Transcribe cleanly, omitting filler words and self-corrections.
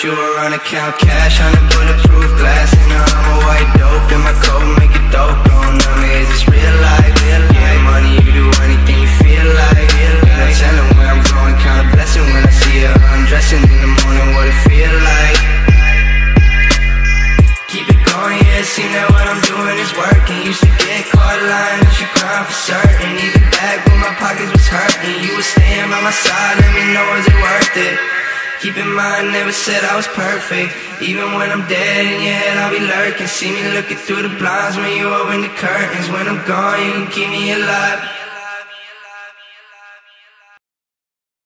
you were on account cash on a bulletproof glass. And now I'm a white dope in my coat, make it dope. Don't know me, is this real life? Yeah, money, you do anything you feel like. No telling where I'm going, count a blessing when I see her undressing in the morning, what it feel like. Keep it going, yeah, it seem that what I'm doing is working. Used to get caught lying that you crying for certain. Even back when my pockets was hurting, you was staying by my side, let me know, is it worth it? Keep in mind, never said I was perfect. Even when I'm dead in your head, I'll be lurking. See me looking through the blinds when you open the curtains. When I'm gone, you can keep me alive.